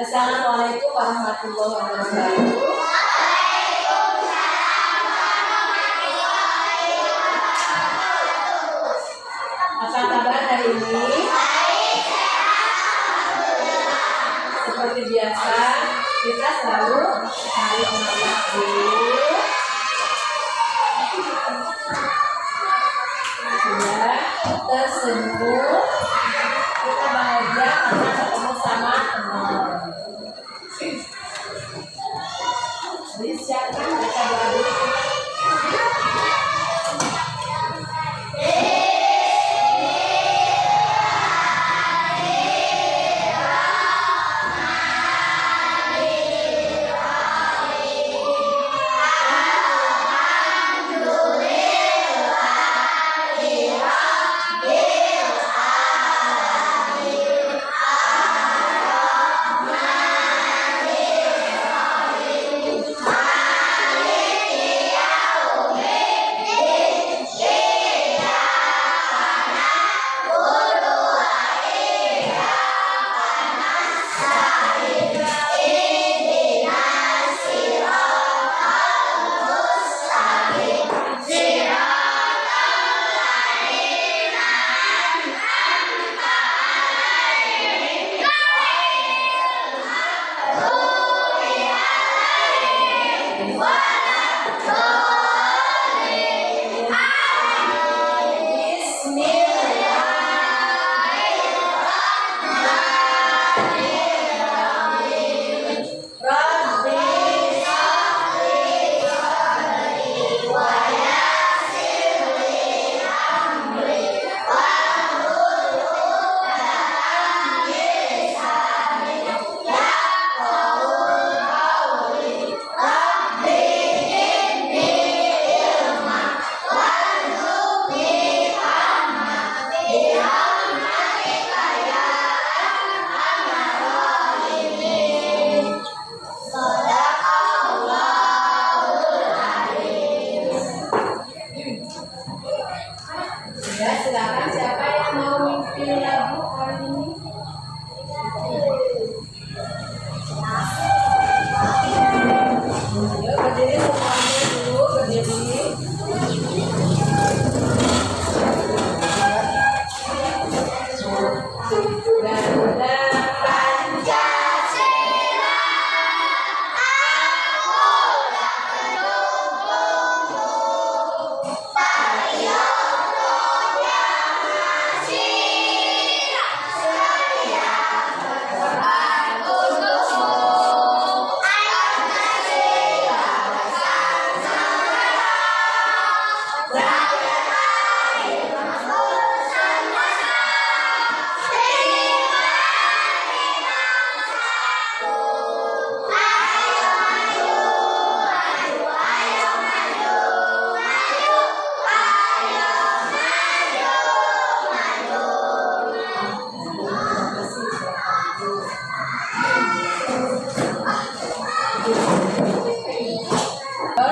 Assalamualaikum warahmatullahi wabarakatuh. Apa kabar hari ini? Seperti biasa, kita selalu cari semangat dulu. Sudah tersenyum, kita bahagia karena ketemu sama teman. Siapkan kita doa dulu. Ya, silakan siapa yang mau mimpi lagu hari ini? Yuk berdiri semuanya dulu, berdiri. Garuda Pancasila,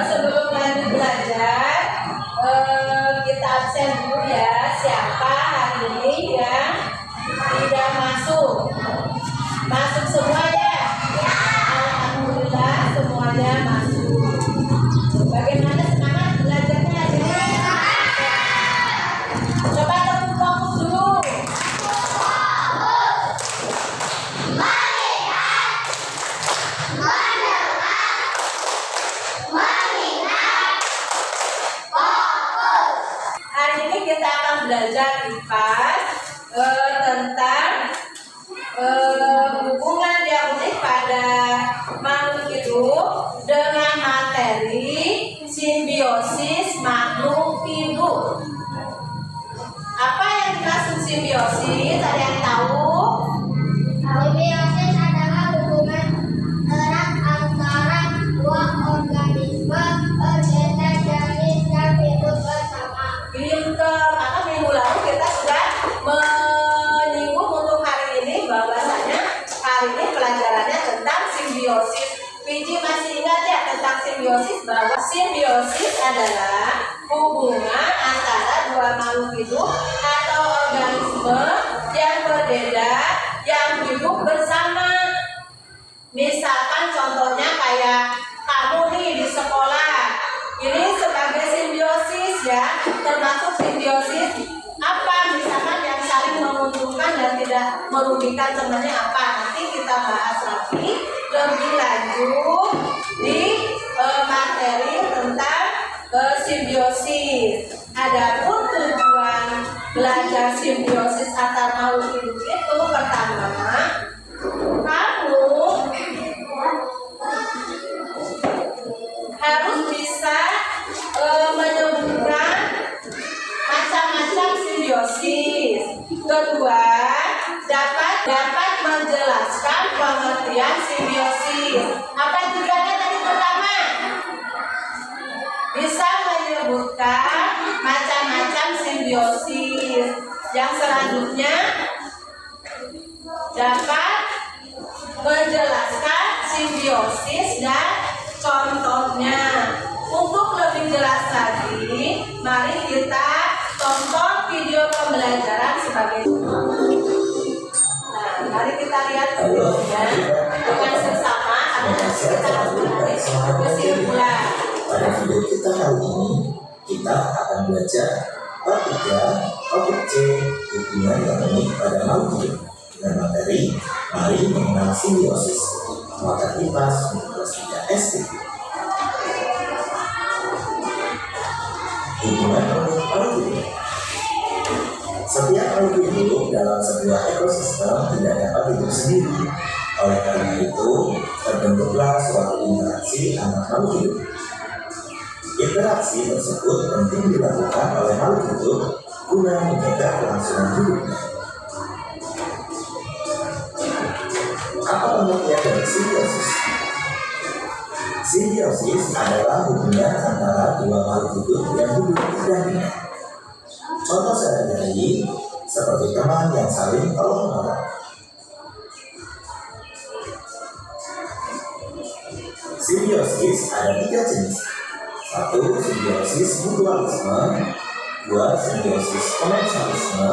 sebelum lanjut belajar, kita absen dulu ya. Siapa hari ini yang tidak masuk? Masuk semua ya? Alhamdulillah semuanya masuk. Bagaimana semangat belajarnya? Coba tepuk fokus dulu. Hari ini kita akan belajar IPA tentang hubungan diakonik pada makhluk hidup dengan materi simbiosis makhluk hidup. Apa yang dimaksud simbiosis? Ada yang tahu? Simbiosis adalah hubungan erat antara dua organisme berbeda jenis yang hidup bersama. Pinter, maka minggu lalu kita sudah menyinggung untuk hari ini bahwasanya hari ini pelajarannya tentang simbiosis. Piji masih ingat ya tentang simbiosis, bahwa simbiosis adalah hubungan antara dua makhluk hidup atau organisme yang berbeda yang hidup bersama. merugikan temannya apa. Nanti kita bahas lagi lebih lanjut di materi tentang simbiosis. Adapun tujuan belajar simbiosis antar makhluk hidup itu pertama, kamu harus bisa menyebutkan macam-macam simbiosis. Kedua, dapat menjelaskan pengertian simbiosis. Apa tujuannya tadi pertama? Bisa menyebutkan macam-macam simbiosis. Yang selanjutnya, dapat menjelaskan simbiosis dan contohnya. Untuk lebih jelas lagi, mari kita tonton video pembelajaran sebagai Nah, mari kita lihat videonya dengan seksama. Nanti kita harus menarik kesimpulan. Pada video kita kali ini, kita akan belajar part 3, topik C, hubungan yang unik pada makhluk hidup dengan materi mari mengenal simbiosis. Maka IPA 19 SD. Hubungan unik makhluk hidup. Setiap makhluk hidup dalam sebuah ekosistem tidak dapat hidup sendiri. Oleh karena itu, terbentuklah suatu interaksi antar makhluk hidup. Interaksi tersebut penting dilakukan oleh makhluk hidup guna menjaga kelangsungan hidupnya. Apa pengertian dari simbiosis? Simbiosis adalah hubungan antara dua makhluk hidup yang hidup berdampingan. Contoh sehari-hari seperti teman yang saling tolong-menolong. Simbiosis ada 3 jenis. 1. Simbiosis mutualisme. 2. Simbiosis komensalisme.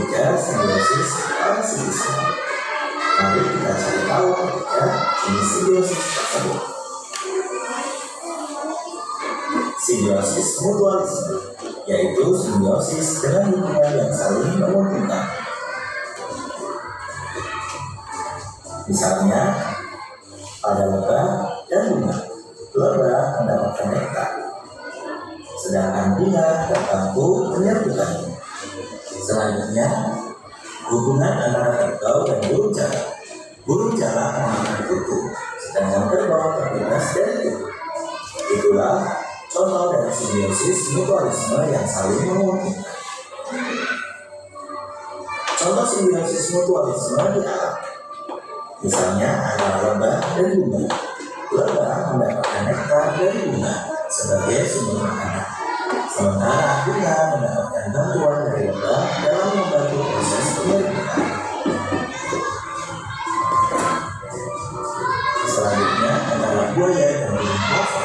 3. Simbiosis parasitisme. Mari kita cari tahu ketiga jenis simbiosis tersebut. Simbiosis mutualisme, yaitu simbiosis dengan hubungan yang saling menguntungkan. Misalnya, pada lebah dan bunga, lebah mendapatkan nektar, sedangkan bunga terbantu menyerbukannya. Selanjutnya, hubungan antara kerbau dan burung jalak. Burung jalak memakan kutu, sedangkan kerbau terbebas dari kutu. Itulah contoh dari simbiosis mutualisme yang saling menguntungkan. Contoh simbiosis mutualisme di alam. Misalnya antara lebah dan bunga. Lebah mendapatkan nektar dari bunga sebagai sumber makanan. Sementara bunga mendapatkan bantuan dari lebah dalam membantu proses penyerbukan. Selanjutnya antara buaya dan burung plover.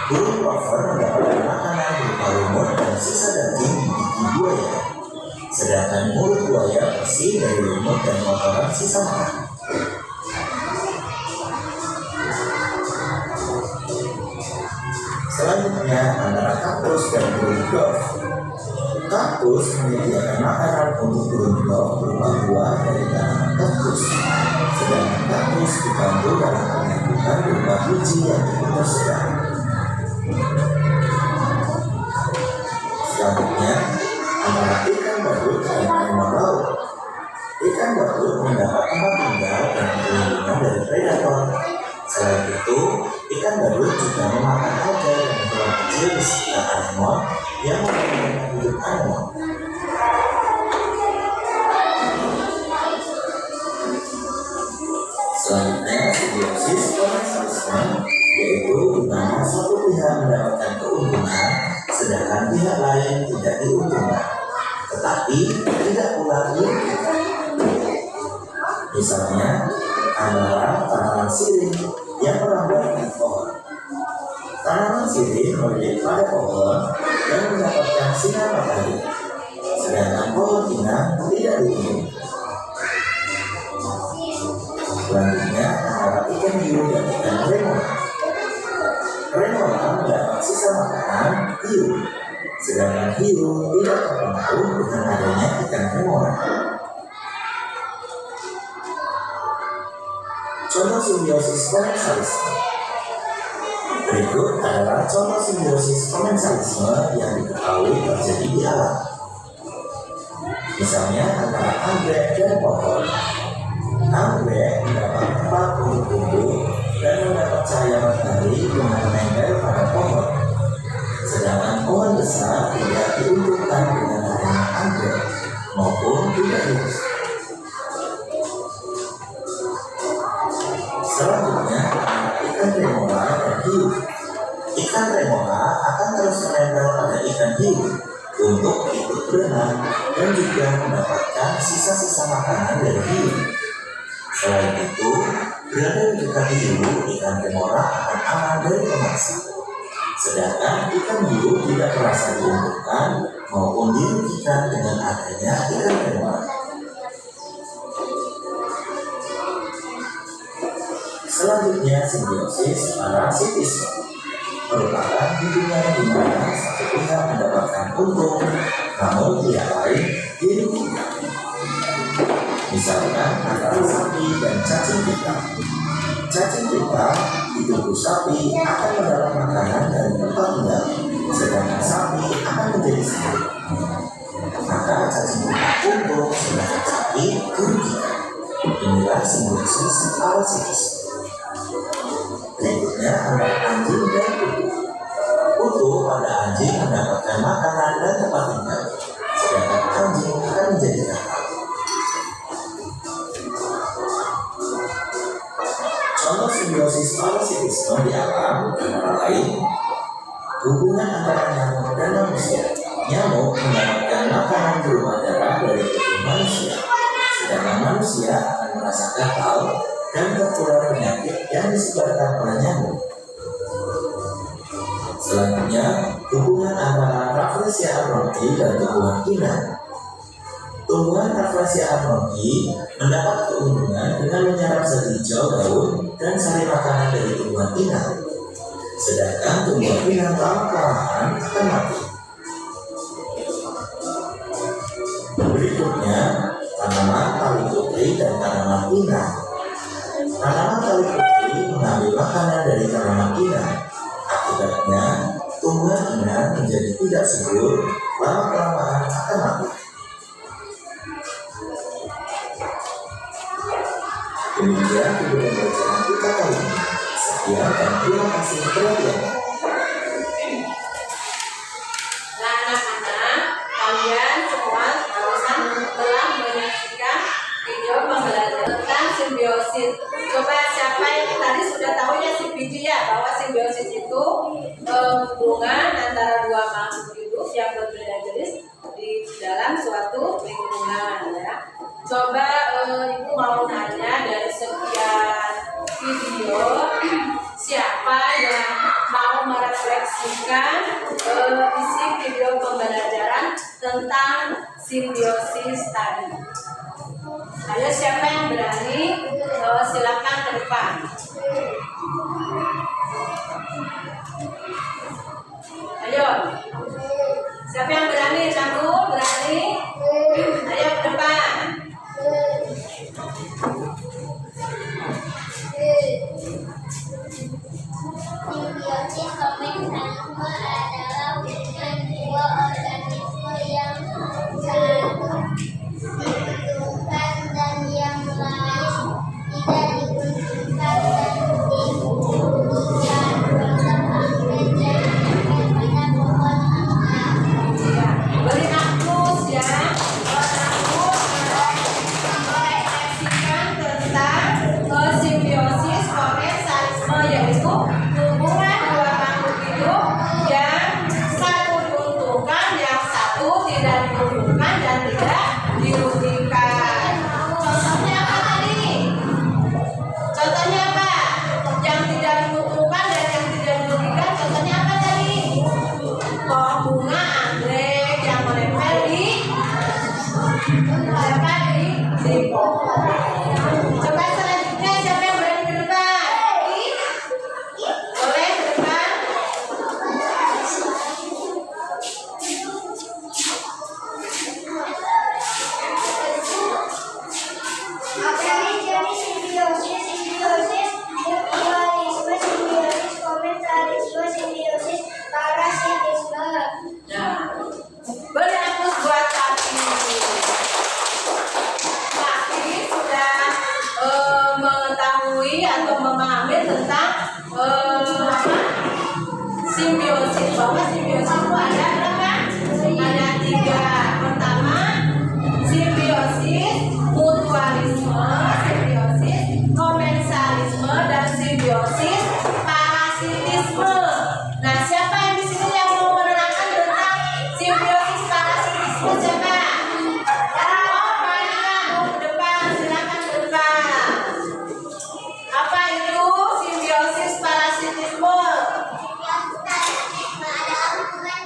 Burung plover mendapatkan makanan berupa lumut dan sisa daging di gigi buaya. Sedangkan mulut buaya bersih dari lumut dan kotoran sisa makanan. Selanjutnya antara kaktus dan burung dove. Kaktus menyediakan makanan untuk burung dove berupa buah dari tanaman kaktus. Sedangkan kaktus dibantu dalam penyerbukan berupa biji yang cukup tersebar. Selanjutnya antara ikan badut dan harimau laut. Ikan badut mendapat tempat tinggal dan perlindungan dari predator. Selain itu, ikan badut juga memakan alga dan hewan kecil di sekitar anemon yang mempermudah hidup anemon. Selanjutnya, simbiosis komensalisme, yaitu di mana satu pihak mendapatkan keuntungan, sedangkan pihak lain tidak diuntungkan, tetapi tidak pula dirugikan. Misalnya, antara tanaman sirih yang merambat di pohon. Tanaman sirih melilit pada pohon dan mendapatkan sinar matahari, sedangkan pohon pinang tidak diuntungkan. Selanjutnya antara ikan hiu dan ikan remora. Remora mendapat sisa makanan hiu, sedangkan hiu tidak terpengaruh dengan adanya ikan remora. Contoh simbiosis komensalisme. Berikut adalah contoh simbiosis komensalisme yang diketahui terjadi di alam. Misalnya antara anggrek dan pohon. Anggrek mendapat tempat untuk tumbuh dan mendapat cahaya matahari yang menempel pada pohon. Sedangkan pohon besar tidak diuntungkan dengan adanya anggrek maupun tidak lurus. Selanjutnya, ikan remora dan hiu. Ikan remora akan terus menempel pada ikan hiu untuk ikut berenang dan juga mendapatkan sisa-sisa makanan dari hiu. Selain itu, berada di dekat hiu, ikan remora akan aman dari pemangsa. Sedangkan ikan hiu tidak merasa diuntungkan maupun dirugikan dengan adanya ikan remora. Selanjutnya, simbiosis parasitisme merupakan hubungan di mana satu pihak mendapatkan untung, namun pihak lain dirugikan. Misalkan antara sapi dan cacing pita. Cacing pita di tubuh sapi akan mendapat makanan dari tempat tinggal, sedangkan sapi akan menjadi sakit. Maka cacing pita untung, sedangkan sapi dirugikan. Inilah simbiosis parasitisme. Berikutnya antara anjing dan kutu. Kutu pada anjing mendapatkan makanan dan tempat tinggal, sedangkan anjing akan menjadi nakal. Contoh simbiosis parasitisme di alam antara lain hubungan antara nyamuk dan manusia. Nyamuk mendapatkan makanan berupa darah dari tubuh manusia, sedangkan manusia akan merasa gatal dan tertular penyakit yang disebarkan oleh nyamuk. Selanjutnya, hubungan antara Rafflesia arnoldii dan tumbuhan inang. Tumbuhan Rafflesia arnoldii mendapat keuntungan dengan menyerap zat hijau daun dan sari makanan dari tumbuhan inang. Sedangkan tumbuhan inang lama-kelamaan akan mati. Berikutnya, tanaman tali putri dan tanaman inang. Tanaman tali putri mengambil makanan dari tanaman inang. Akibatnya, tumbuhan inang menjadi tidak subur, lama-kelamaan akan mati. Demikian video pembelajaran kita kali ini. Sekian dan terima kasih perhatiannya. Nah, anak-anak, kalian semua barusan telah menyaksikan video pembelajaran tentang simbiosis. Coba siapa yang tadi sudah tahu ya si Piji ya, bahwa simbiosis itu hubungan antara dua makhluk hidup yang berbeda jenis di dalam suatu lingkungan ya. Coba ibu mau nanya dari sekian video, siapa yang mau merefleksikan isi video pembelajaran tentang simbiosis tadi? Ayo siapa yang berani? Silakan ke depan. Ayo, siapa yang berani? Kamu berani? Ayo ke depan. Simbiosis komensalisme adalah hubungan dua organisme yang satu diuntungkan dan yang lain tidak diuntungkan dan dirugikan. Contoh mengetahui atau memahami tentang simbiosis. Bahwa simbiosis itu ada berapa? Ada 3. Pertama, simbiosis mutualisme, simbiosis komensalisme, dan simbiosis parasitisme. Nah, siapa yang di sini yang mau menerangkan tentang simbiosis parasitisme? Siapa? Oh, Marina, ke depan, silakan ke depan. Apa itu simbiosis parasitisme? Parasitisme adalah hubungan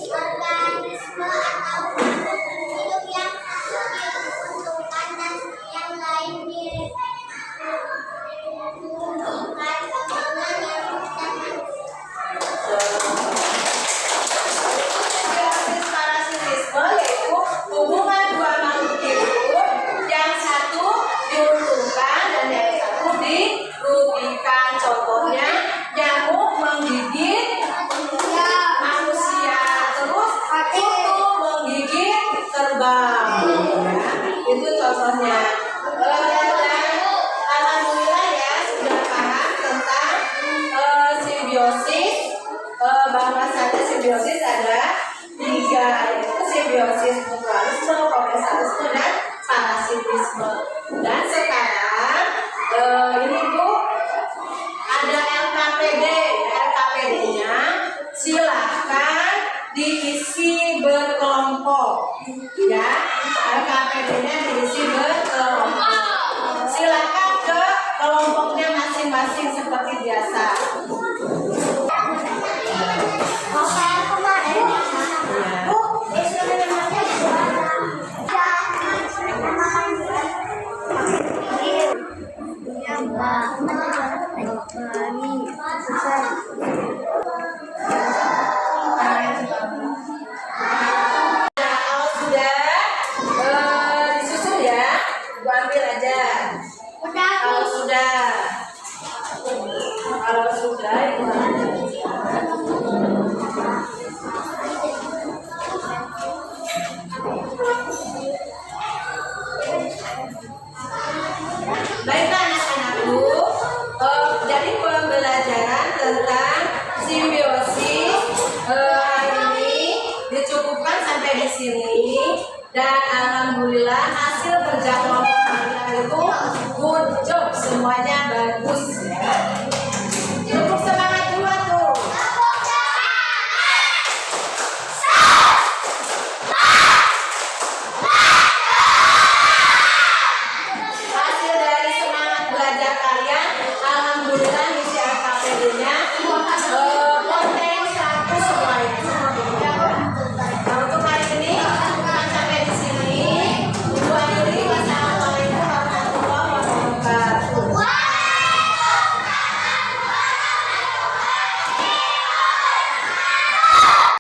organisme atau makhluk hidup yang satu diuntungkan dan yang lain dirugikan dengan yang Simbiosis parasitisme yaitu hubungan dua makhluk hidup, yang satu diuntungkan dan yang satu dirugikan. Contohnya nyamuk menggigit manusia, terus kutu menggigit kerbau. Itu contohnya. Alhamdulillah ya sudah paham tentang simbiosis. Bahwasanya simbiosis ada 3, yaitu simbiosis mutualisme, komensalisme, dan parasitisme. Dan sekarang ini Bu ada LKPD. LKPD-nya silahkan diisi berkelompok. Ya, LKPD-nya diisi berkelompok. Silahkan ke kelompoknya masing-masing seperti biasa. Kalau sudah disusun ya, gua ambil aja. Kalau sudah itu baiklah anak-anakku, jadi pembelajaran tentang simbiosis hari ini dicukupkan sampai di sini, dan